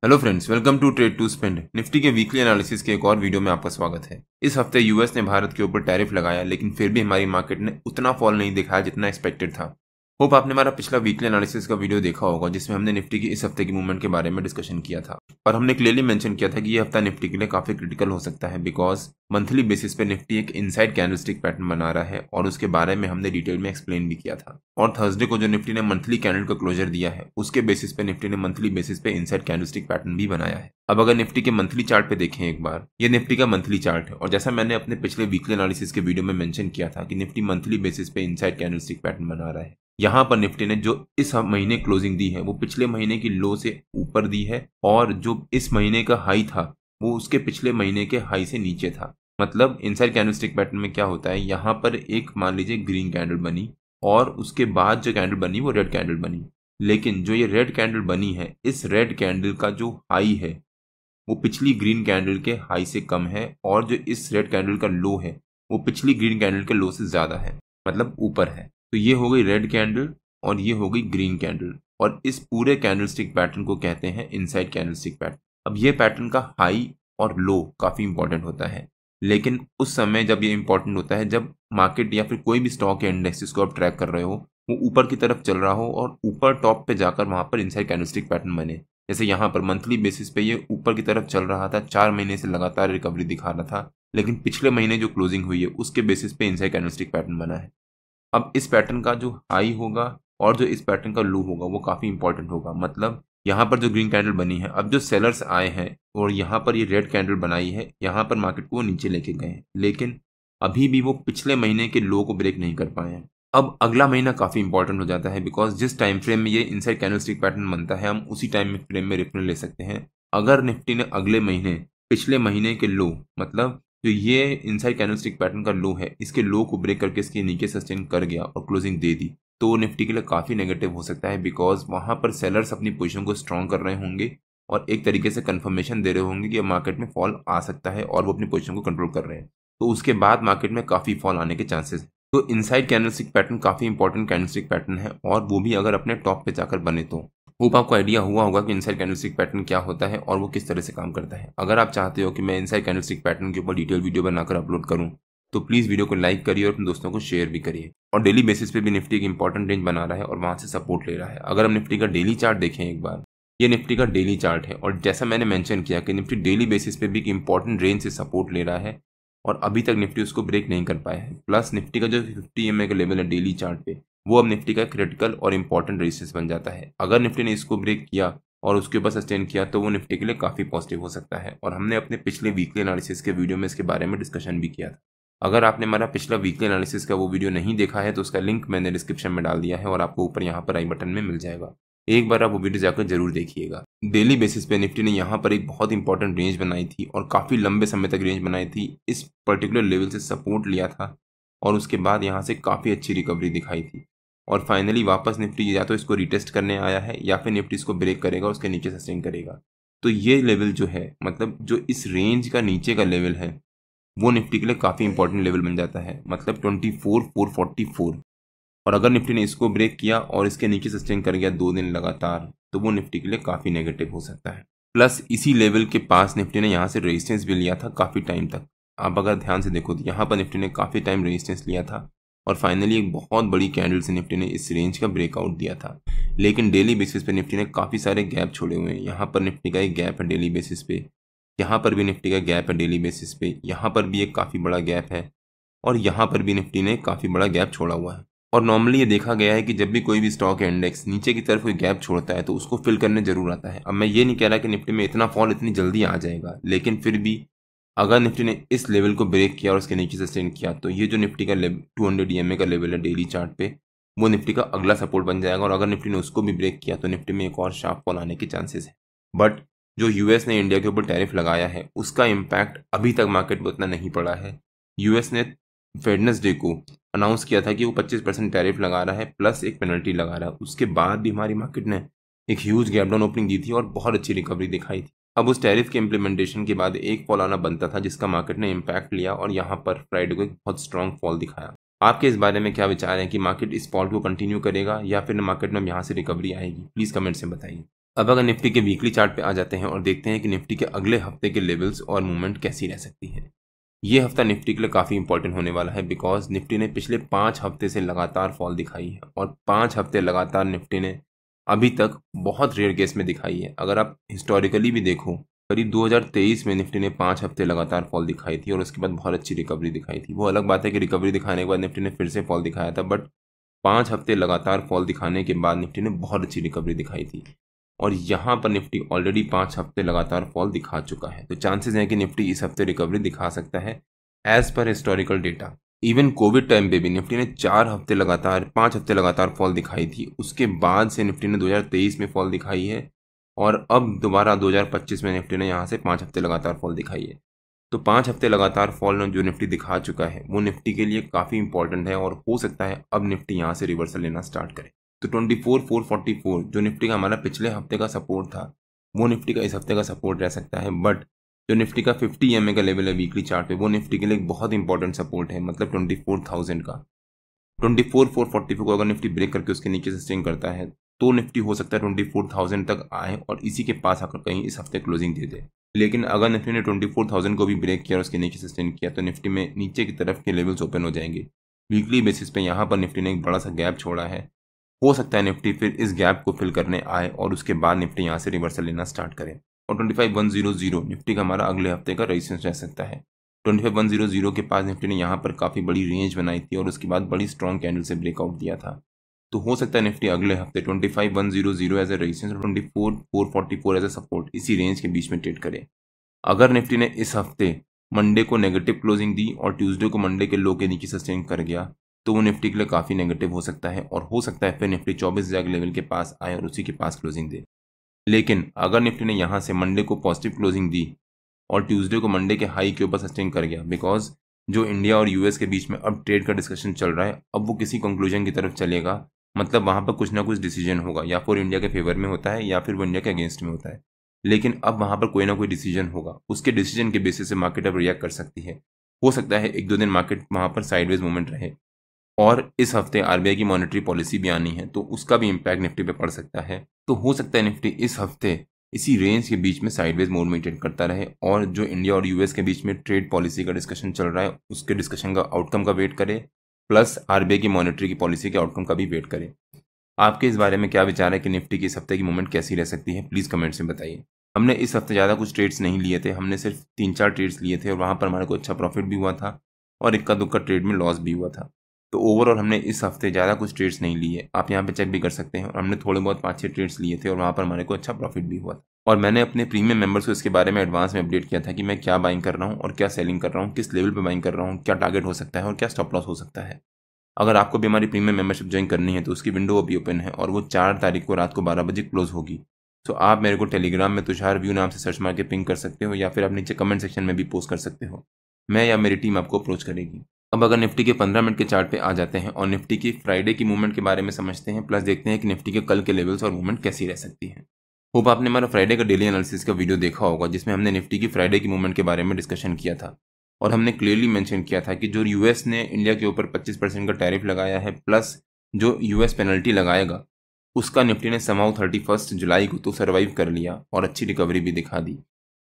Hello friends, welcome to trade to spend. Nifty के weekly analysis के एक और वीडियो में आपका स्वागत है। इस हफ्ते यूएस ने भारत के ऊपर टैरिफ लगाया, लेकिन फिर भी हमारी मार्केट ने उतना फॉल नहीं दिखाया जितना एक्सपेक्टेड था। होप आपने हमारा पिछला वीकली एनालिसिस का वीडियो देखा होगा, जिसमें हमने निफ्टी की इस हफ्ते की मूवमेंट के बारे में डिस्कशन किया था और हमने क्लियरली मेंशन किया था कि ये हफ्ता निफ्टी के लिए काफी क्रिटिकल हो सकता है, बिकॉज मंथली बेसिस पे निफ्टी एक इनसाइड कैंडलस्टिक पैटर्न बना रहा है और उसके बारे में हमने डिटेल में एक्सप्लेन भी किया था। और थर्सडे को जो निफ्टी ने मंथली कैंडल का क्लोजर दिया है, उसके बेसिस पे निफ्टी ने मंथली बेसिस पे इनसाइड कैंडलस्टिक पैटर्न भी बनाया है। अब अगर निफ्टी के मंथली चार्ट पे देखें एक बार, ये निफ्टी का मंथली चार्ट है और जैसा मैंने अपने पिछले वीकली एनालिसिस के वीडियो में मेंशन किया था कि निफ्टी मंथली बेसिस पे इनसाइड कैंडलस्टिक पैटर्न बना रहा है। यहाँ पर निफ्टी ने जो इस महीने क्लोजिंग दी है वो पिछले महीने की लो से ऊपर दी है और जो इस महीने का हाई था वो उसके पिछले महीने के हाई से नीचे था। मतलब इनसाइड कैंडलस्टिक पैटर्न में क्या होता है, यहाँ पर एक मान लीजिए ग्रीन कैंडल बनी और उसके बाद जो कैंडल बनी वो रेड कैंडल बनी, लेकिन जो ये रेड कैंडल बनी है, इस रेड कैंडल का जो हाई है वो पिछली ग्रीन कैंडल के हाई से कम है और जो इस रेड कैंडल का लो है वो पिछली ग्रीन कैंडल के लो से ज्यादा है, मतलब ऊपर है। तो ये हो गई रेड कैंडल और ये हो गई ग्रीन कैंडल और इस पूरे कैंडलस्टिक पैटर्न को कहते हैं इनसाइड कैंडलस्टिक पैटर्न। अब ये पैटर्न का हाई और लो काफी इंपॉर्टेंट होता है, लेकिन उस समय जब ये इंपॉर्टेंट होता है जब मार्केट या फिर कोई भी स्टॉक या इंडेक्स जिसको आप ट्रैक कर रहे हो वो ऊपर की तरफ चल रहा हो और ऊपर टॉप पे जाकर वहां पर इनसाइड कैंडलस्टिक पैटर्न बने। जैसे यहाँ पर मंथली बेसिस पे ये ऊपर की तरफ चल रहा था, 4 महीने से लगातार रिकवरी दिखा रहा था, लेकिन पिछले महीने जो क्लोजिंग हुई है उसके बेसिस पे इनसाइड कैंडलस्टिक पैटर्न बना है। अब इस पैटर्न का जो हाई होगा और जो इस पैटर्न का लो होगा वो काफी इंपॉर्टेंट होगा। मतलब यहाँ पर जो ग्रीन कैंडल बनी है, अब जो सेलर्स आए हैं और यहाँ पर ये रेड कैंडल बनाई है, यहाँ पर मार्केट को नीचे लेके गए हैं, लेकिन अभी भी वो पिछले महीने के लो को ब्रेक नहीं कर पाए हैं। अब अगला महीना काफी इंपॉर्टेंट हो जाता है, बिकॉज जिस टाइम फ्रेम में ये इनसाइड कैंडलस्टिक पैटर्न बनता है हम उसी टाइम फ्रेम में रेफरेंस ले सकते हैं। अगर निफ्टी ने अगले महीने पिछले महीने के लो, मतलब जो ये इनसाइड कैंडलस्टिक पैटर्न का लो है, इसके लो को ब्रेक करके इसके नीचे सस्टेन कर गया और क्लोजिंग दे दी, तो निफ्टी के लिए काफी नेगेटिव हो सकता है, बिकॉज वहां पर सेलर्स अपनी पोजीशन को स्ट्रॉन्ग कर रहे होंगे और एक तरीके से कंफर्मेशन दे रहे होंगे कि अब मार्केट में फॉल आ सकता है और वो अपनी पोजीशन को कंट्रोल कर रहे हैं। तो उसके बाद मार्केट में काफी फॉल आने के चांसेस। तो इनसाइड कैंडलस्टिक पैटर्न काफी इंपॉर्टेंट कैंडलस्टिक पैटर्न है और वो भी अगर अपने टॉप पे जाकर बने तो। होप आपको आइडिया हुआ होगा कि इनसाइड कैंडलस्टिक पैटर्न क्या होता है और वो किस तरह से काम करता है। अगर आप चाहते हो कि मैं इनसाइड कैंडलस्टिक पैटर्न के ऊपर डिटेल वीडियो बनाकर अपलोड करूं तो प्लीज वीडियो को लाइक करिए और अपने दोस्तों को शेयर भी करिए। और डेली बेसिस पे भी निफ्टी एक इंपॉर्टेंट रेंज बना रहा है और वहां से सपोर्ट ले रहा है। अगर हम निफ्टी का डेली चार्ट देखें एक बार, ये निफ्टी का डेली चार्ट है और जैसा मैंने मेंशन किया कि निफ्टी डेली बेसिस पे भी एक इंपॉर्टेंट रेंज से सपोर्ट ले रहा है और अभी तक निफ्टी उसको ब्रेक नहीं कर पाया है। प्लस निफ्टी का जो 50 EMA का लेवल है डेली चार्ट पे, वो अब निफ्टी का क्रिटिकल और इंपॉर्टेंट रेजिस्टेंस बन जाता है। अगर निफ्टी ने इसको ब्रेक किया और उसके ऊपर सस्टेन किया तो वो निफ्टी के लिए काफी पॉजिटिव हो सकता है और हमने अपने पिछले वीकली एनालिसिस के वीडियो में इसके बारे में डिस्कशन भी किया था। अगर आपने हमारा पिछला वीकली एनालिसिस का वो वीडियो नहीं देखा है तो उसका लिंक मैंने डिस्क्रिप्शन में डाल दिया है और आपको ऊपर यहाँ पर आई बटन में मिल जाएगा। एक बार आप वो वीडियो जाकर जरूर देखिएगा। डेली बेसिस पे निफ्टी ने यहाँ पर एक बहुत इंपॉर्टेंट रेंज बनाई थी और काफी लंबे समय तक रेंज बनाई थी, इस पर्टिकुलर लेवल से सपोर्ट लिया था और उसके बाद यहाँ से काफी अच्छी रिकवरी दिखाई थी और फाइनली वापस निफ्टी या तो इसको रिटेस्ट करने आया है या फिर निफ्टी इसको ब्रेक करेगा, उसके नीचे सस्टेन करेगा। तो ये लेवल जो है, मतलब जो इस रेंज का नीचे का लेवल है, वो निफ्टी के लिए काफी इंपॉर्टेंट लेवल बन जाता है, मतलब 24,444। और अगर निफ्टी ने इसको ब्रेक किया और इसके नीचे सस्टेन कर गया 2 दिन लगातार तो वो निफ्टी के लिए काफी नेगेटिव हो सकता है। प्लस इसी लेवल के पास निफ्टी ने यहाँ से रेजिस्टेंस भी लिया था काफी टाइम तक। आप अगर ध्यान से देखो तो यहाँ पर निफ्टी ने काफी टाइम रेजिस्टेंस लिया था और फाइनली एक बहुत बड़ी कैंडल से निफ्टी ने इस रेंज का ब्रेकआउट दिया था। लेकिन डेली बेसिस पे निफ्टी ने काफी सारे गैप छोड़े हुए हैं। यहाँ पर निफ्टी का एक गैप है डेली बेसिस पे, यहाँ पर भी निफ्टी का गैप है डेली बेसिस पे, यहाँ पर भी एक काफी बड़ा गैप है और यहाँ पर भी निफ्टी ने काफी बड़ा गैप छोड़ा हुआ है। और नॉर्मली ये देखा गया है कि जब भी कोई भी स्टॉक या इंडेक्स नीचे की तरफ कोई गैप छोड़ता है तो उसको फिल करने जरूर आता है। अब मैं ये नहीं कह रहा कि निफ्टी में इतना फॉल इतनी जल्दी आ जाएगा, लेकिन फिर भी अगर निफ्टी ने इस लेवल को ब्रेक किया और उसके नीचे सस्टेन किया तो ये जो निफ्टी का 200 EMA का लेवल है डेली चार्ट पे, वो निफ्टी का अगला सपोर्ट बन जाएगा और अगर निफ्टी ने उसको भी ब्रेक किया तो निफ्टी में एक और शार्प फॉल आने के चांसेस है। बट जो यूएस ने इंडिया के ऊपर टैरिफ लगाया है उसका इम्पैक्ट अभी तक मार्केट में उतना नहीं पड़ा है। यूएस ने वेडनेसडे को अनाउंस किया था कि वो 25% टैरिफ लगा रहा है प्लस एक पेनल्टी लगा रहा है। उसके बाद भी हमारी मार्केट ने एक ह्यूज गैप डाउन ओपनिंग दी थी और बहुत अच्छी रिकवरी दिखाई थी। अब उस टैरिफ के इम्प्लीमेंटेशन के बाद एक फॉल आना बनता था जिसका मार्केट ने इम्पैक्ट लिया और यहाँ पर फ्राइडे को एक बहुत स्ट्रॉन्ग फॉल दिखाया। आपके इस बारे में क्या विचार है कि मार्केट इस फॉल को कंटिन्यू करेगा या फिर मार्केट में यहाँ से रिकवरी आएगी? प्लीज कमेंट्स में बताइए। अब अगर निफ्टी के वीकली चार्ट पे आ जाते हैं और देखते हैं कि निफ्टी के अगले हफ्ते के लेवल्स और मूवमेंट कैसी रह सकती है। ये हफ्ता निफ्टी के लिए काफ़ी इंपॉर्टेंट होने वाला है बिकॉज निफ्टी ने पिछले 5 हफ्ते से लगातार फॉल दिखाई है और 5 हफ्ते लगातार निफ्टी ने अभी तक बहुत रेयर केस में दिखाई है। अगर आप हिस्टोरिकली भी देखो, करीब 2023 में निफ्टी ने 5 हफ्ते लगातार फॉल दिखाई थी और उसके बाद बहुत अच्छी रिकवरी दिखाई थी। वो अलग बात है कि रिकवरी दिखाने के बाद निफ्टी ने फिर से फॉल दिखाया था, बट 5 हफ्ते लगातार फॉल दिखाने के बाद निफ्टी ने बहुत अच्छी रिकवरी दिखाई थी और यहाँ पर निफ्टी ऑलरेडी 5 हफ्ते लगातार फॉल दिखा चुका है। तो चांसेस हैं कि निफ्टी इस हफ्ते रिकवरी दिखा सकता है as per historical data. Even covid time पे भी निफ्टी ने 5 हफ्ते लगातार फॉल दिखाई थी। उसके बाद से निफ्टी ने 2023 में फॉल दिखाई है और अब दोबारा 2025 में निफ्टी ने यहाँ से 5 हफ्ते लगातार फॉल दिखाई है। तो 5 हफ्ते लगातार फॉल जो निफ्टी दिखा चुका है वो निफ्टी के लिए काफ़ी इंपॉर्टेंट है और हो सकता है अब निफ्टी यहाँ से रिवर्सल लेना स्टार्ट करे। तो 24,444 जो निफ्टी का हमारा पिछले हफ्ते का सपोर्ट था वो निफ्टी का इस हफ्ते का सपोर्ट रह सकता है, बट जो निफ्टी का 50 EMA का लेवल है वीकली चार्ट पे वो निफ्टी के लिए एक बहुत इंपॉर्टेंट सपोर्ट है, मतलब 24,000 का। 24,444 को अगर निफ्टी ब्रेक करके उसके नीचे सस्टेन करता है तो निफ्टी हो सकता है 24,000 तक आए और इसी के पास आकर कहीं इस हफ्ते क्लोजिंग दे दे। लेकिन अगर निफ्टी ने 24,000 को भी ब्रेक किया और उसके नीचे सस्टेन किया तो निफ्टी में नीचे की तरफ के लेवल्स ओपन हो जाएंगे। वीकली बेसिस पे यहाँ पर निफ्टी ने एक बड़ा सा गैप छोड़ा है। हो सकता है निफ्टी फिर इस गैप को फिल करने आए और उसके बाद निफ्टी यहाँ से रिवर्सल लेना स्टार्ट करे और 25,100 निफ्टी का हमारा अगले हफ्ते का रेजिस्टेंस रह सकता है। 25,100 के पास निफ्टी ने यहाँ पर काफ़ी बड़ी रेंज बनाई थी और उसके बाद बड़ी स्ट्रॉन्ग कैंडल से ब्रेकआउट दिया था। तो हो सकता है निफ्टी अगले हफ्ते 25,100 एज ए रेजिस्टेंस और 24,444 एज ए सपोर्ट इसी रेंज के बीच में ट्रेड करे। अगर निफ्टी ने इस हफ्ते मंडे को नेगेटिव क्लोजिंग दी और ट्यूसडे को मंडे के लो के नीचे सस्टेन कर गया तो वो निफ्टी के लिए काफ़ी नेगेटिव हो सकता है और हो सकता है फिर निफ्टी 24,000 लेवल के पास आए और उसी के पास क्लोजिंग दे। लेकिन अगर निफ्टी ने यहाँ से मंडे को पॉजिटिव क्लोजिंग दी और ट्यूसडे को मंडे के हाई के ऊपर सस्टेन कर गया, बिकॉज जो इंडिया और यूएस के बीच में अब ट्रेड का डिस्कशन चल रहा है अब वो किसी कंक्लूजन की तरफ चलेगा, मतलब वहाँ पर कुछ ना कुछ डिसीजन होगा, या फिर इंडिया के फेवर में होता है या फिर वो इंडिया के अगेंस्ट में होता है। लेकिन अब वहाँ पर कोई ना कोई डिसीजन होगा, उसके डिसीजन के बेसिस से मार्केट अब रिएक्ट कर सकती है। हो सकता है 1-2 दिन मार्केट वहाँ पर साइडवेज मूवमेंट रहे और इस हफ्ते आरबीआई की मॉनेटरी पॉलिसी भी आनी है तो उसका भी इम्पैक्ट निफ्टी पे पड़ सकता है। तो हो सकता है निफ्टी इस हफ्ते इसी रेंज के बीच में साइडवेज मोड में ट्रेड करता रहे और जो इंडिया और यूएस के बीच में ट्रेड पॉलिसी का डिस्कशन चल रहा है उसके डिस्कशन का आउटकम का वेट करे, प्लस आरबीआई की मॉनेटरी की पॉलिसी के आउटकम का भी वेट करे। आपके इस बारे में क्या विचार है कि निफ्टी की इस हफ्ते की मूवमेंट कैसी रह सकती है, प्लीज़ कमेंट्स में बताइए। हमने इस हफ्ते ज़्यादा कुछ ट्रेड्स नहीं लिए थे, हमने सिर्फ 3-4 ट्रेड्स लिए थे और वहाँ पर हमारे को अच्छा प्रॉफिट भी हुआ था और इक्का दुक्का ट्रेड में लॉस भी हुआ था। तो ओवरऑल हमने इस हफ्ते ज़्यादा कुछ ट्रेड्स नहीं लिए, आप यहाँ पे चेक भी कर सकते हैं। और हमने थोड़े बहुत 5-6 ट्रेड्स लिए थे और वहाँ पर हमारे को अच्छा प्रॉफिट भी हुआ था। और मैंने अपने प्रीमियम मेंबर्स को इसके बारे में एडवांस में अपडेट किया था कि मैं क्या बाइंग कर रहा हूँ और क्या सेलिंग कर रहा हूँ, किस लेवल पे बाइंग कर रहा हूँ, क्या टारगेट हो सकता है और क्या स्टॉप लॉस हो सकता है। अगर आपको भी हमारी प्रीमियम मेंबरशिप ज्वाइन करनी है तो उसकी विंडो अभी ओपन है और वो 4 तारीख को रात को 12 बजे क्लोज होगी। तो आप मेरे को टेलीग्राम में तुषार व्यू नाम से सर्च मार के पिंग कर सकते हो या फिर आप नीचे कमेंट सेक्शन में भी पोस्ट कर सकते हो, मैं या मेरी टीम आपको अप्रोच करेगी। अब अगर निफ्टी के 15 मिनट के चार्ट पे आ जाते हैं और निफ्टी की फ्राइडे की मूवमेंट के बारे में समझते हैं, प्लस देखते हैं कि निफ्टी के कल के लेवल्स और मूवमेंट कैसी रह सकती है। होप आपने हमारा फ्राइडे का डेली एनालिसिस का वीडियो देखा होगा जिसमें हमने निफ्टी की फ्राइडे की मूवमेंट के बारे में डिस्कशन किया था और हमने क्लियरली मेंशन किया था कि जो यूएस ने इंडिया के ऊपर 25% का टैरिफ लगाया है प्लस जो यूएस पेनल्टी लगाएगा उसका निफ्टी ने समाउ 31 जुलाई को तो सर्वाइव कर लिया और अच्छी रिकवरी भी दिखा दी।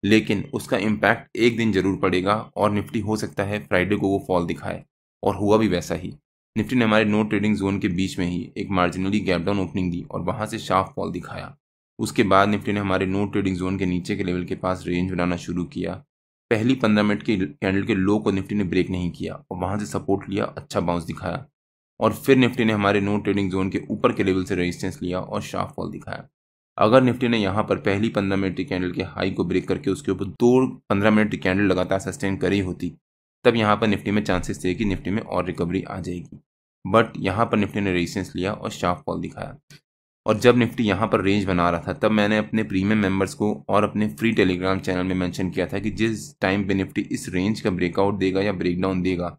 लेकिन उसका इम्पैक्ट एक दिन जरूर पड़ेगा और निफ्टी हो सकता है फ्राइडे को वो फॉल दिखाए और हुआ भी वैसा ही। निफ्टी ने हमारे नो ट्रेडिंग जोन के बीच में ही एक मार्जिनली गैप डाउन ओपनिंग दी और वहाँ से शार्प फॉल दिखाया। उसके बाद निफ्टी ने हमारे नो ट्रेडिंग जोन के नीचे के लेवल के पास रेंज बनाना शुरू किया। पहली 15 मिनट की कैंडल के लो को निफ्टी ने ब्रेक नहीं किया और वहाँ से सपोर्ट लिया, अच्छा बाउंस दिखाया और फिर निफ्टी ने हमारे नो ट्रेडिंग जोन के ऊपर के लेवल से रेजिस्टेंस लिया और शार्प फॉल दिखाया। अगर निफ्टी ने यहाँ पर पहली 15 मिनट की कैंडल के हाई को ब्रेक करके उसके ऊपर 15 मिनट की कैंडल लगातार सस्टेन करी होती तब यहाँ पर निफ्टी में चांसेस थे कि निफ्टी में और रिकवरी आ जाएगी, बट यहाँ पर निफ्टी ने रेजिस्टेंस लिया और शार्प फॉल दिखाया। और जब निफ्टी यहाँ पर रेंज बना रहा था तब मैंने अपने प्रीमियम मेंबर्स को और अपने फ्री टेलीग्राम चैनल में मेंशन किया था कि जिस टाइम पे निफ्टी इस रेंज का ब्रेकआउट देगा या ब्रेकडाउन देगा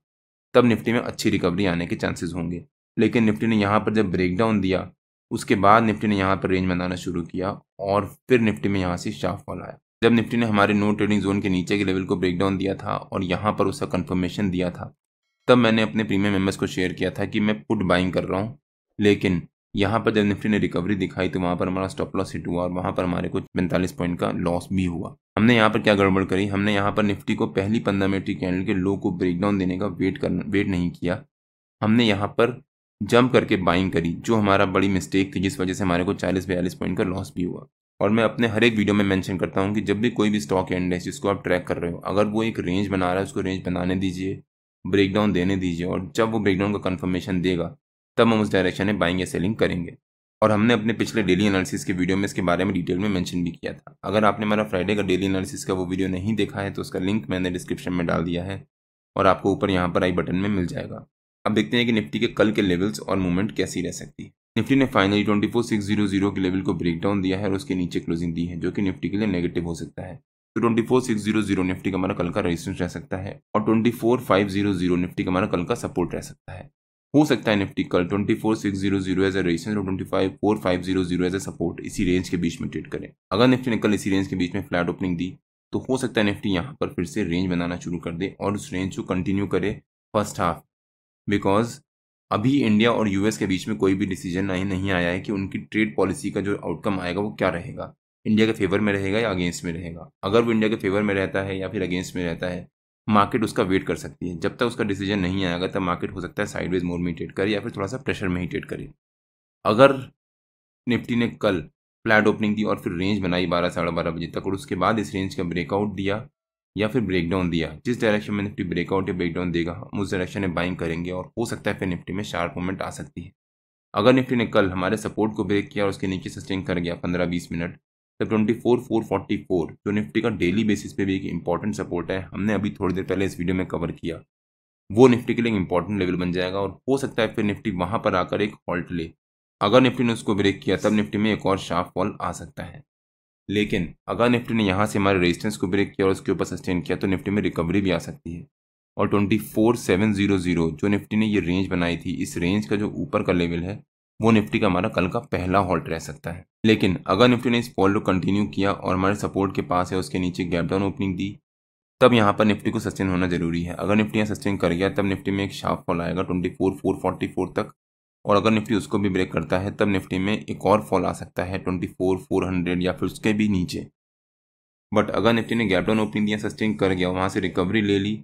तब निफ्टी में अच्छी रिकवरी आने के चांसेस होंगे। लेकिन निफ्टी ने यहाँ पर जब ब्रेकडाउन दिया उसके बाद निफ्टी ने यहाँ पर रेंज बनाना शुरू किया और फिर निफ्टी में यहाँ से शार्प फॉल आया। जब निफ्टी ने हमारे नो ट्रेडिंग जोन के नीचे के लेवल को ब्रेकडाउन दिया था और यहाँ पर उसका कंफर्मेशन दिया था तब मैंने अपने प्रीमियम मेंबर्स को शेयर किया था कि मैं पुट बाइंग कर रहा हूँ, लेकिन यहाँ पर जब निफ्टी ने रिकवरी दिखाई तो वहाँ पर हमारा स्टॉप लॉस हिट हुआ और वहाँ पर हमारे को 45 पॉइंट का लॉस भी हुआ। हमने यहाँ पर क्या गड़बड़ करी, हमने यहाँ पर निफ्टी को पहली 15 मिनट की कैंडल के लो को ब्रेकडाउन देने का वेट नहीं किया। हमने यहाँ पर जंप करके बाइंग करी, जो हमारा बड़ी मिस्टेक थी, जिस वजह से हमारे को 40-42 पॉइंट का लॉस भी हुआ। और मैं अपने हर एक वीडियो में मेंशन करता हूँ कि जब भी कोई भी स्टॉक इंडेक्स जिसको आप ट्रैक कर रहे हो, अगर वो एक रेंज बना रहा है उसको रेंज बनाने दीजिए, ब्रेकडाउन देने दीजिए, और जब वो ब्रेकडाउन का कंफर्मेशन देगा तब हम उस डायरेक्शन में बाइंग या सेलिंग करेंगे। और हमने अपने पिछले डेली एनालिसिस के वीडियो में इसके बारे में डिटेल में मेंशन भी किया था। अगर आपने हमारा फ्राइडे का डेली एनालिसिस का वो वीडियो नहीं देखा है तो उसका लिंक मैंने डिस्क्रिप्शन में डाल दिया है और आपको ऊपर यहाँ पर आई बटन में मिल जाएगा। अब देखते हैं कि निफ्टी के कल के लेवल्स और मूवमेंट कैसी रह सकती है। निफ्टी ने फाइनली 24,600 के लेवल को ब्रेकडाउन दिया है और उसके नीचे क्लोजिंग दी है, जो कि निफ्टी के लिए नेगेटिव हो सकता है। तो 24,600 निफ्टी का हमारा कल का रेजिस्टेंस रह सकता है और 24,500 निफ्टी का हमारा कल का सपोर्ट रह सकता है। हो सकता है निफ्टी कल 24,600 एज ए रेजिस्टेंस और 25,4,500 एज ए सपोर्ट इसी रेंज के बीच में ट्रेड करें। अगर निफ्टी ने कल इसी रेंज के बीच में फ्लैट ओपनिंग दी तो हो सकता है निफ्टी यहाँ पर फिर से रेंज बनाना शुरू कर दे और उस रेंज को कंटिन्यू करे फर्स्ट हाफ, बिकॉज अभी इंडिया और यूएस के बीच में कोई भी डिसीजन नहीं आया है कि उनकी ट्रेड पॉलिसी का जो आउटकम आएगा वो क्या रहेगा, इंडिया के फेवर में रहेगा या अगेंस्ट में रहेगा। अगर वो इंडिया के फेवर में रहता है या फिर अगेंस्ट में रहता है, मार्केट उसका वेट कर सकती है। जब तक उसका डिसीजन नहीं आएगा तब मार्केट हो सकता है साइडवेज मोड में ट्रेड करे या फिर थोड़ा सा प्रेशर में ही ट्रेड करे। अगर निफ्टी ने कल फ्लैट ओपनिंग दी और फिर रेंज बनाई 12-12:30 बजे तक और उसके बाद इस रेंज का ब्रेकआउट दिया या फिर ब्रेकडाउन दिया, जिस डायरेक्शन में निफ्टी ब्रेकआउट या ब्रेकडाउन देगा हम उस डायरेक्शन में बाइंग करेंगे और हो सकता है फिर निफ्टी में शार्प मूवमेंट आ सकती है। अगर निफ्टी ने कल हमारे सपोर्ट को ब्रेक किया और उसके नीचे सस्टेन कर गया 15-20 मिनट, तब 24,444 जो निफ्टी का डेली बेसिस पे भी एक इंपॉर्टेंट सपोर्ट है, हमने अभी थोड़ी देर पहले इस वीडियो में कवर किया, वो निफ्टी के लिए एक इंपॉर्टेंट लेवल बन जाएगा और हो सकता है फिर निफ्टी वहां पर आकर एक हॉल्ट ले। अगर निफ्टी ने उसको ब्रेक किया तब निफ्टी में एक और शार्प फॉल आ सकता है। लेकिन अगर निफ्टी ने यहाँ से हमारे रेजिस्टेंस को ब्रेक किया और उसके ऊपर सस्टेन किया तो निफ्टी में रिकवरी भी आ सकती है और 24,700 जो निफ्टी ने ये रेंज बनाई थी, इस रेंज का जो ऊपर का लेवल है वो निफ्टी का हमारा कल का पहला हॉल्ट रह सकता है। लेकिन अगर निफ्टी ने इस फॉल को कंटिन्यू किया और हमारे सपोर्ट के पास है उसके नीचे गैप डाउन ओपनिंग दी, तब यहाँ पर निफ्टी को सस्टेन होना जरूरी है। अगर निफ्टी यहाँ सस्टेन कर गया तब निफ्टी में एक शार्प फॉल आएगा 24,444 तक, और अगर निफ्टी उसको भी ब्रेक करता है तब निफ्टी में एक और फॉल आ सकता है 24,400 या फिर उसके भी नीचे। बट अगर निफ्टी ने गैप डाउन ओपनिंग दिया, सस्टेन कर गया, वहाँ से रिकवरी ले ली,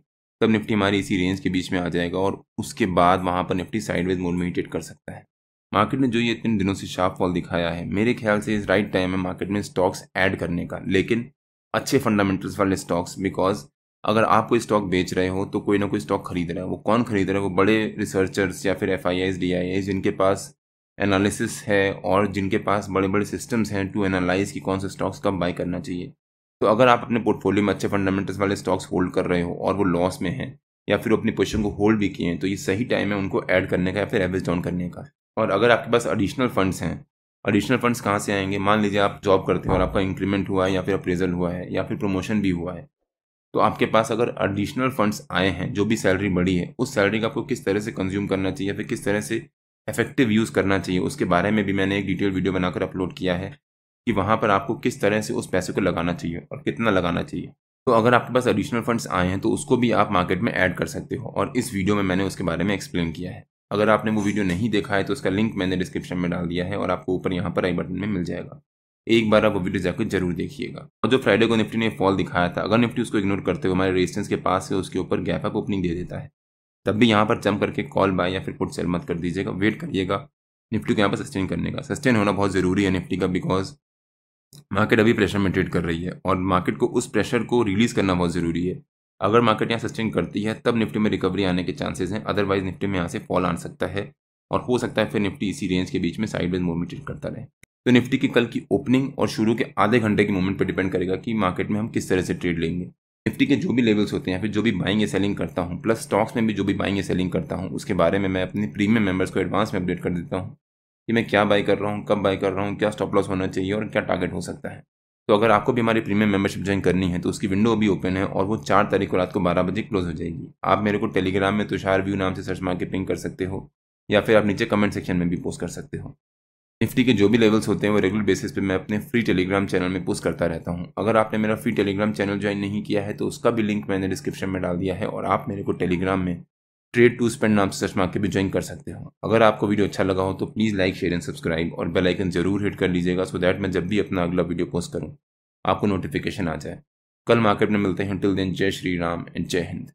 तब निफ्टी हमारी इसी रेंज के बीच में आ जाएगा और उसके बाद वहाँ पर निफ्टी साइडवेज मोड में ट्रेड कर सकता है। मार्केट ने जो ये 3 दिनों से शार्प फॉल दिखाया है, मेरे ख्याल से इस राइट टाइम है मार्केट में स्टॉक्स ऐड करने का, लेकिन अच्छे फंडामेंटल्स वाले स्टॉक्स। बिकॉज अगर आप कोई स्टॉक बेच रहे हो तो कोई ना कोई स्टॉक खरीद रहा है। वो कौन खरीद रहा है? वो बड़े रिसर्चर्स या फिर FIIs DIIs जिनके पास एनालिसिस है और जिनके पास बड़े बड़े सिस्टम्स हैं टू एनालाइज कि कौन से स्टॉक्स कब बाई करना चाहिए। तो अगर आप अपने पोर्टफोलियो में अच्छे फंडामेंटल्स वाले स्टॉक्स होल्ड कर रहे हो और वो लॉस में हैं या फिर अपनी पोजीशन को होल्ड भी किए हैं, तो ये सही टाइम है उनको ऐड करने का या फिर एवरेज डाउन करने का। और अगर आपके पास एडिशनल फंड्स हैं, एडिशनल फंड्स कहाँ से आएंगे? मान लीजिए आप जॉब करते हो और आपका इंक्रीमेंट हुआ है या फिर अप्रेजल हुआ है या फिर प्रमोशन भी हुआ है, तो आपके पास अगर एडिशनल फंड्स आए हैं, जो भी सैलरी बढ़ी है, उस सैलरी का आपको किस तरह से कंज्यूम करना चाहिए, फिर किस तरह से इफेक्टिव यूज़ करना चाहिए, उसके बारे में भी मैंने एक डिटेल वीडियो बनाकर अपलोड किया है कि वहाँ पर आपको किस तरह से उस पैसे को लगाना चाहिए और कितना लगाना चाहिए। तो अगर आपके पास एडिशनल फंड्स आए हैं तो उसको भी आप मार्केट में ऐड कर सकते हो और इस वीडियो में मैंने उसके बारे में एक्सप्लेन किया है। अगर आपने वो वीडियो नहीं देखा है तो उसका लिंक मैंने डिस्क्रिप्शन में डाल दिया है और आपको ऊपर यहाँ पर आई बटन में मिल जाएगा। एक बार आप वो वीडियो जाकर जरूर देखिएगा। और जो फ्राइडे को निफ्टी ने फॉल दिखाया था, अगर निफ्टी उसको इग्नोर करते हुए हमारे रेजिस्टेंस के पास से उसके ऊपर गैप अप ओपनिंग दे देता है, तब भी यहाँ पर जंप करके कॉल बाय या फिर पुट सेल मत कर दीजिएगा। वेट करिएगा निफ्टी को यहाँ पर सस्टेन करने का। सस्टेन होना बहुत ज़रूरी है निफ्टी का, बिकॉज मार्केट अभी प्रेशर में ट्रेड कर रही है और मार्केट को उस प्रेशर को रिलीज़ करना बहुत ज़रूरी है। अगर मार्केट यहाँ सस्टेन करती है तब निफ्टी में रिकवरी आने के चांसेस हैं, अदरवाइज निफ्टी में यहाँ से फॉल आ सकता है और हो सकता है फिर निफ्टी इसी रेंज के बीच में साइडवेज मूवमेंट ट्रेड करता रहे। तो निफ्टी की कल की ओपनिंग और शुरू के आधे घंटे की मूवमेंट पर डिपेंड करेगा कि मार्केट में हम किस तरह से ट्रेड लेंगे। निफ्टी के जो भी लेवल्स होते हैं या फिर जो भी बाइंग या सेलिंग करता हूँ, प्लस स्टॉक्स में भी जो भी बाइंग या सेलिंग करता हूँ, उसके बारे में मैं अपने प्रीमियम मेंबर्स को एडवांस में अपडेट कर देता हूँ कि मैं क्या बाई कर रहा हूँ, कब बाई कर रहा हूँ, क्या स्टॉप लॉस होना चाहिए और क्या टारगेट हो सकता है। तो अगर आपको भी हमारी प्रीमियम मेंबरशिप ज्वाइन करनी है तो उसकी विंडो अभी ओपन है और वो 4 तारीख को रात को 12 बजे क्लोज हो जाएगी। आप मेरे को टेलीग्राम में तुषार व्यू नाम से सर्च मार के पिंग कर सकते हो या फिर आप नीचे कमेंट सेक्शन में भी पोस्ट कर सकते हो। निफ्टी के जो भी लेवल्स होते हैं वो रेगुलर बेसिस पे मैं अपने फ्री टेलीग्राम चैनल में पोस्ट करता रहता हूँ। अगर आपने मेरा फ्री टेलीग्राम चैनल ज्वाइन नहीं किया है तो उसका भी लिंक मैंने डिस्क्रिप्शन में डाल दिया है और आप मेरे को टेलीग्राम में ट्रेड टू स्पेंड नाम से सर्च मार के भी ज्वाइन कर सकते हो। अगर आपको वीडियो अच्छा लगा हो तो please like, share and subscribe और बेल आइकन जरूर हिट कर लीजिएगा, सो दैट मैं जब भी अपना अगला वीडियो पोस्ट करूँ आपको नोटिफिकेशन आ जाए। कल मार्केट में मिलते हैं। टिल देन जय श्री राम एंड जय हिंद।